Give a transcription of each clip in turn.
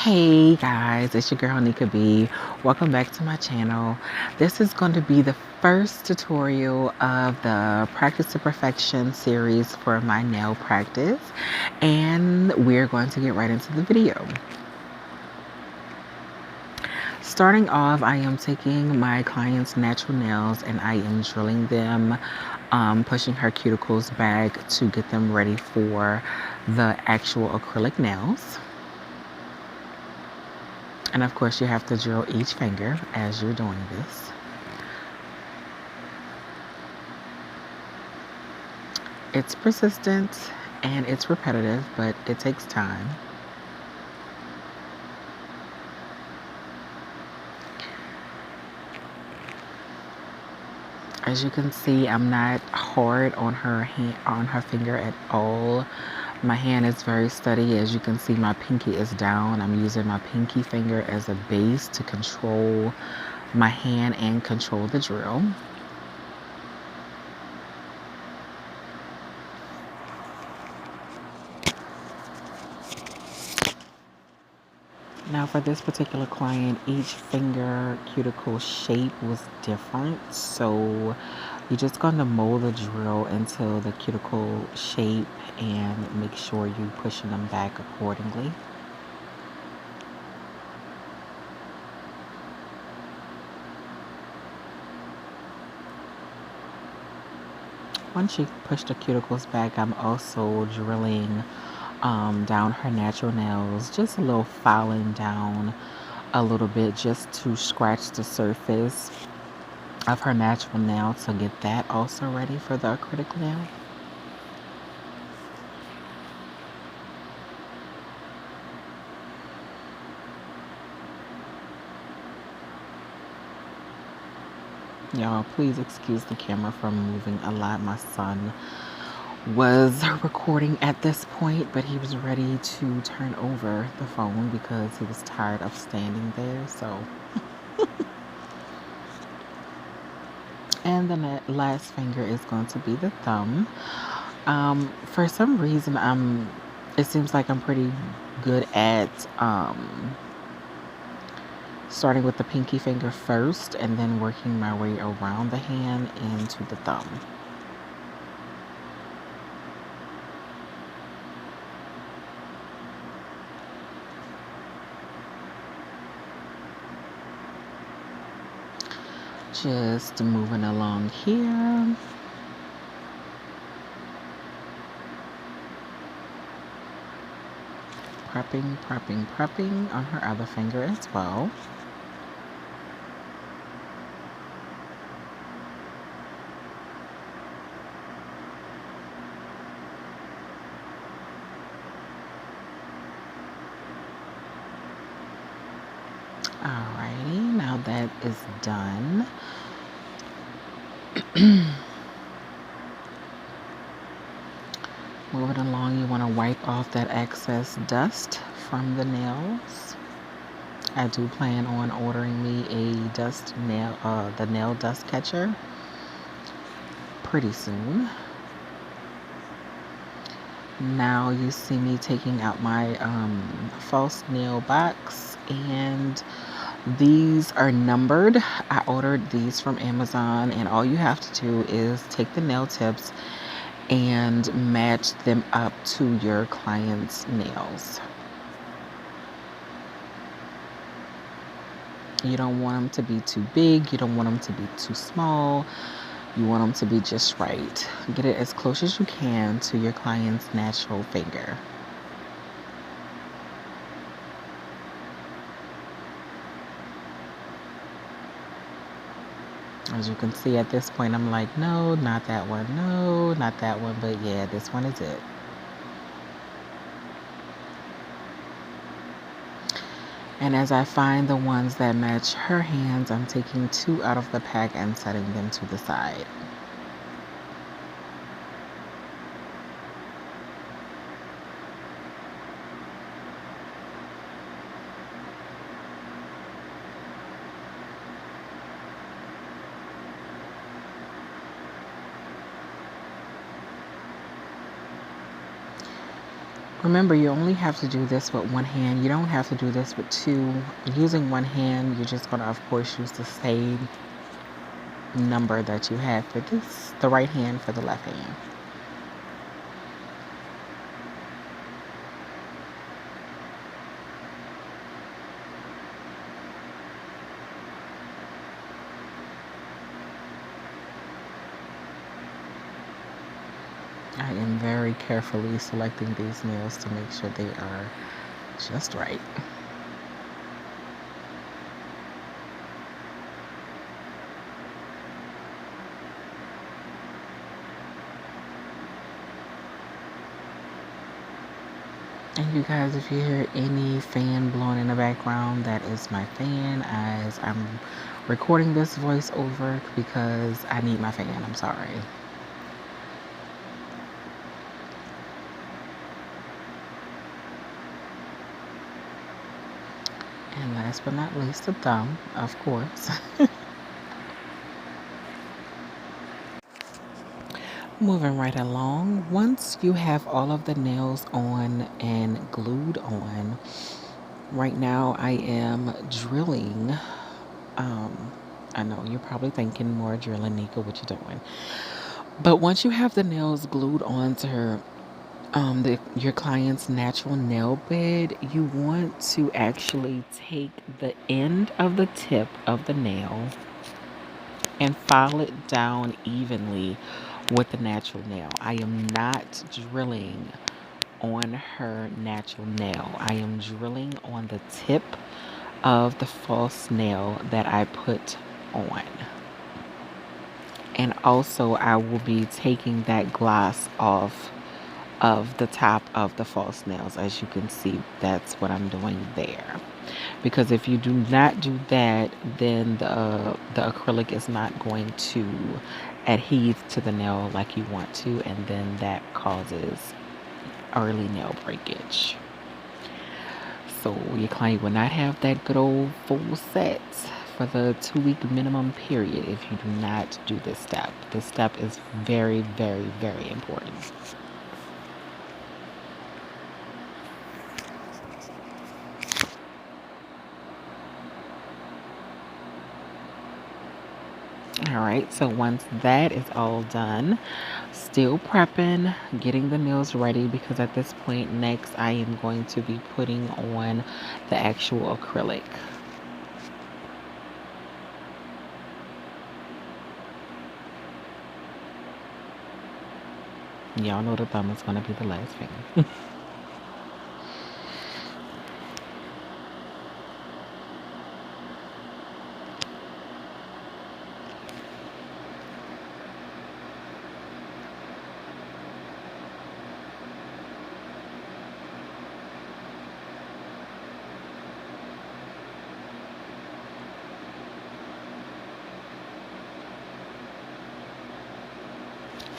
Hey guys, it's your girl Mornika B. Welcome back to my channel. This is going to be the first tutorial of the Practice to Perfection series for my nail practice, and we're going to get right into the video. Starting off, I am taking my client's natural nails and I am drilling them, pushing her cuticles back to get them ready for the actual acrylic nails. And of course, you have to drill each finger as you're doing this. It's persistent and it's repetitive, but it takes time. As you can see, I'm not hard on her hand, on her finger at all. My hand is very steady. As you can see, my pinky is down. I'm using my pinky finger as a base to control my hand and control the drill. Now for this particular client, each finger cuticle shape was different. So you're just going to mold the drill into the cuticle shape and make sure you're pushing them back accordingly. Once you push the cuticles back, I'm also drilling down her natural nails, just a little filing down a little bit just to scratch the surface of her natural nail to get that also ready for the acrylic nail. Y'all, please excuse the camera from moving a lot. My son was recording at this point, but he was ready to turn over the phone because he was tired of standing there. So, and the last finger is going to be the thumb. For some reason, it seems like I'm pretty good at starting with the pinky finger first and then working my way around the hand into the thumb. Just moving along here. Prepping on her other finger as well. Alrighty, now that is done. Moving along, you want to wipe off that excess dust from the nails. I do plan on ordering me the nail dust catcher pretty soon. Now you see me taking out my false nail box, and these are numbered. I ordered these from Amazon, and all you have to do is take the nail tips and match them up to your client's nails. You don't want them to be too big. You don't want them to be too small. You want them to be just right. Get it as close as you can to your client's natural finger. As you can see at this point, I'm like, no, not that one. No, not that one. But yeah, this one is it. And as I find the ones that match her hands, I'm taking 2 out of the pack and setting them to the side. Remember, you only have to do this with one hand. You don't have to do this with two. Using one hand, you're just going to, of course, use the same number that you have for this, the right hand for the left hand. I am very carefully selecting these nails to make sure they are just right. And you guys, if you hear any fan blowing in the background, that is my fan as I'm recording this voiceover because I need my fan. I'm sorry. And last but not least, the thumb, of course. Moving right along, once you have all of the nails on and glued on, right now I am drilling. I know you're probably thinking more drilling, Nika, what you doing? But once you have the nails glued onto your client's natural nail bed, you want to actually take the end of the tip of the nail and file it down evenly with the natural nail. I am not drilling on her natural nail. I am drilling on the tip of the false nail that I put on. And also I will be taking that gloss off of the top of the false nails. As you can see, that's what I'm doing there. Because if you do not do that, then the acrylic is not going to adhere to the nail like you want to, and then that causes early nail breakage. So your client will not have that good old full set for the 2-week minimum period if you do not do this step. This step is very, very, very important. All right, so once that is all done, still prepping, getting the nails ready because at this point next I am going to be putting on the actual acrylic. Y'all know the thumb is going to be the last finger.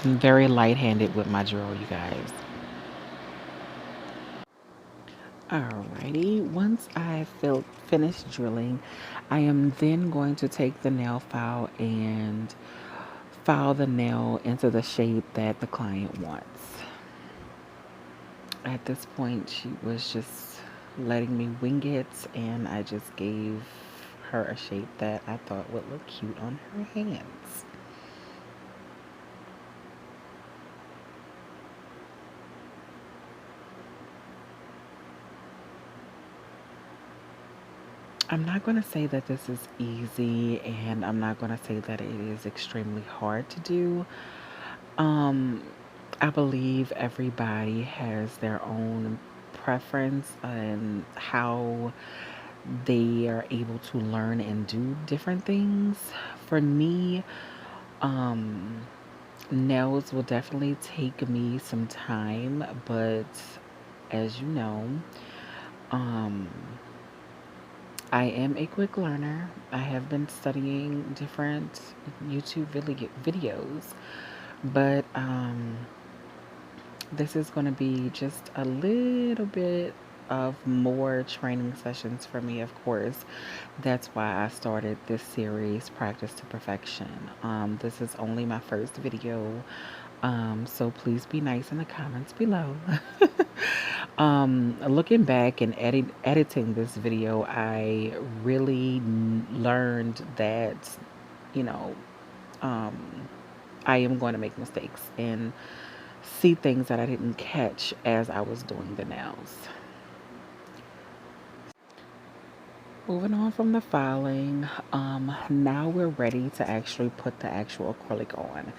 I'm very light-handed with my drill, you guys. Alrighty, once I finished drilling, I am then going to take the nail file and file the nail into the shape that the client wants. At this point, she was just letting me wing it, and I just gave her a shape that I thought would look cute on her hands. I'm not going to say that this is easy, and I'm not going to say that it is extremely hard to do. I believe everybody has their own preference and how they are able to learn and do different things. For me, nails will definitely take me some time, but as you know, um, I am a quick learner. I have been studying different YouTube videos, but this is going to be just a little bit of more training sessions for me, of course. That's why I started this series, Practice to Perfection. This is only my first video, so please be nice in the comments below. Looking back and editing this video, I really learned that, you know, um, I am going to make mistakes and see things that I didn't catch as I was doing the nails. Moving on from the filing, now we're ready to actually put the actual acrylic on.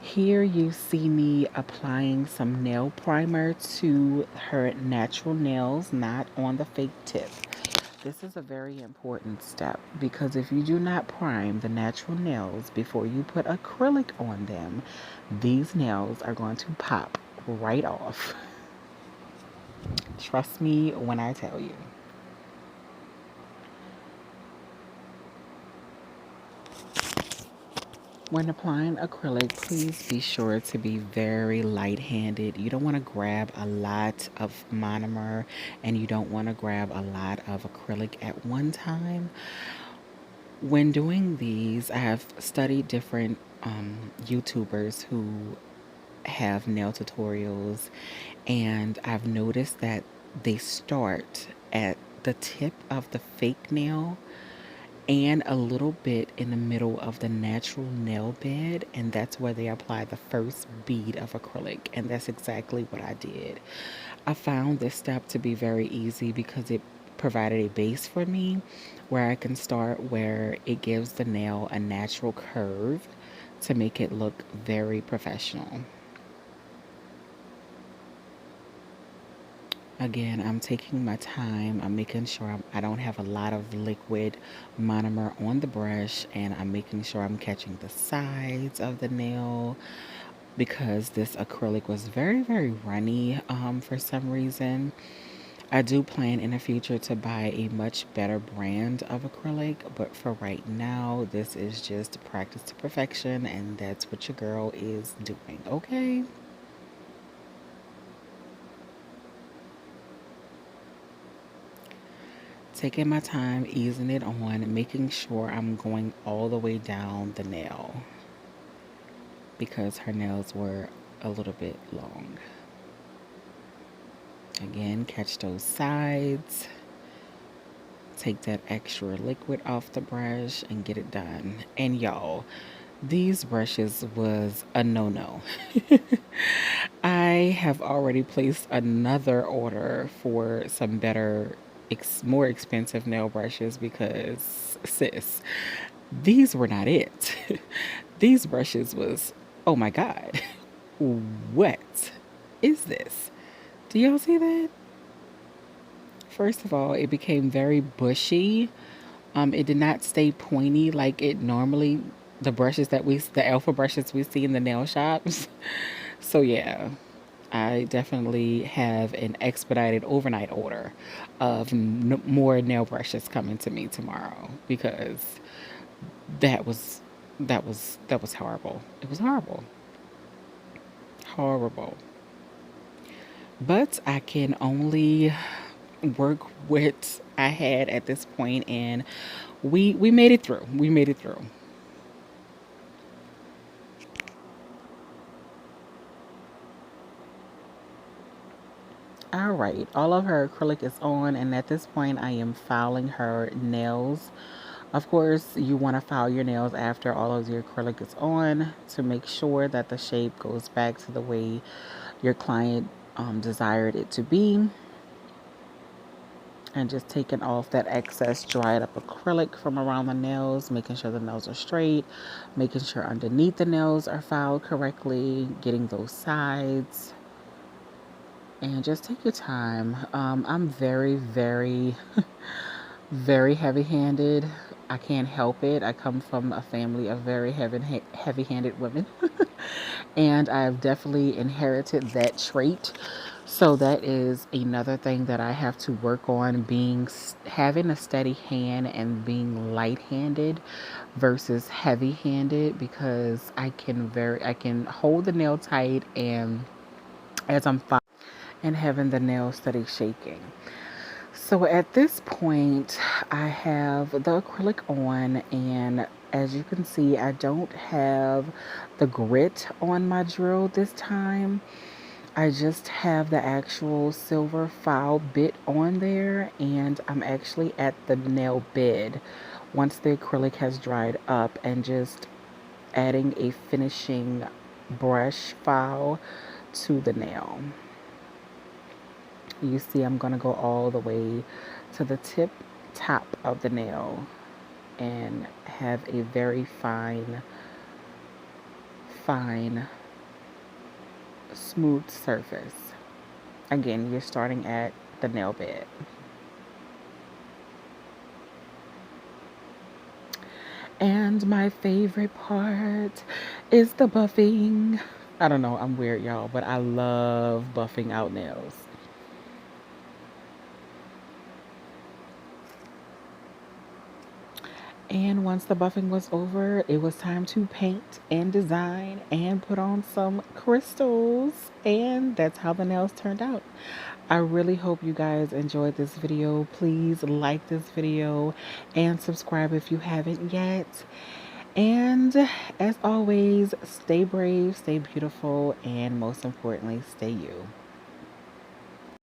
Here you see me applying some nail primer to her natural nails, not on the fake tip. This is a very important step because if you do not prime the natural nails before you put acrylic on them, these nails are going to pop right off. Trust me when I tell you. When applying acrylic, please be sure to be very light-handed. You don't want to grab a lot of monomer and you don't want to grab a lot of acrylic at one time. When doing these, I have studied different YouTubers who have nail tutorials, and I've noticed that they start at the tip of the fake nail and a little bit in the middle of the natural nail bed, and that's where they apply the first bead of acrylic, and that's exactly what I did. I found this step to be very easy because it provided a base for me where I can start where it gives the nail a natural curve to make it look very professional. Again, I'm taking my time. I'm making sure I don't have a lot of liquid monomer on the brush, and I'm making sure I'm catching the sides of the nail because this acrylic was very, very runny for some reason. I do plan in the future to buy a much better brand of acrylic, but for right now, this is just practice to perfection, and that's what your girl is doing, okay? Taking my time, easing it on, making sure I'm going all the way down the nail because her nails were a little bit long. Again, catch those sides. Take that extra liquid off the brush and get it done. And y'all, these brushes was a no-no. I have already placed another order for some better, more expensive nail brushes because, sis, these were not it. These brushes was, oh my God, what is this? Do y'all see that? First of all, it became very bushy. It did not stay pointy like it normally, the alpha brushes we see in the nail shops. So yeah, I definitely have an expedited overnight order of more nail brushes coming to me tomorrow because that was that was horrible. It was horrible. Horrible. But I can only work with I had at this point, and we made it through. We made it through. All right, all of her acrylic is on, and at this point, I am filing her nails. Of course, you want to file your nails after all of your acrylic is on to make sure that the shape goes back to the way your client desired it to be. And just taking off that excess dried up acrylic from around the nails, making sure the nails are straight, making sure underneath the nails are filed correctly, getting those sides, and just take your time. I'm very, very, very heavy-handed. I can't help it. I come from a family of very heavy-handed women, and I've definitely inherited that trait. So that is another thing that I have to work on, being having a steady hand and being light-handed versus heavy-handed, because I can hold the nail tight and as I'm and having the nail steady shaking. So at this point, I have the acrylic on, and as you can see, I don't have the grit on my drill this time. I just have the actual silver file bit on there, and I'm actually at the nail bed once the acrylic has dried up, and just adding a finishing brush file to the nail. You see, I'm going to go all the way to the top of the nail and have a very fine, smooth surface. Again, you're starting at the nail bed. And my favorite part is the buffing. I don't know, I'm weird, y'all, but I love buffing out nails. And once the buffing was over, it was time to paint and design and put on some crystals. And that's how the nails turned out. I really hope you guys enjoyed this video. Please like this video and subscribe if you haven't yet. And as always, stay brave, stay beautiful, and most importantly, stay you.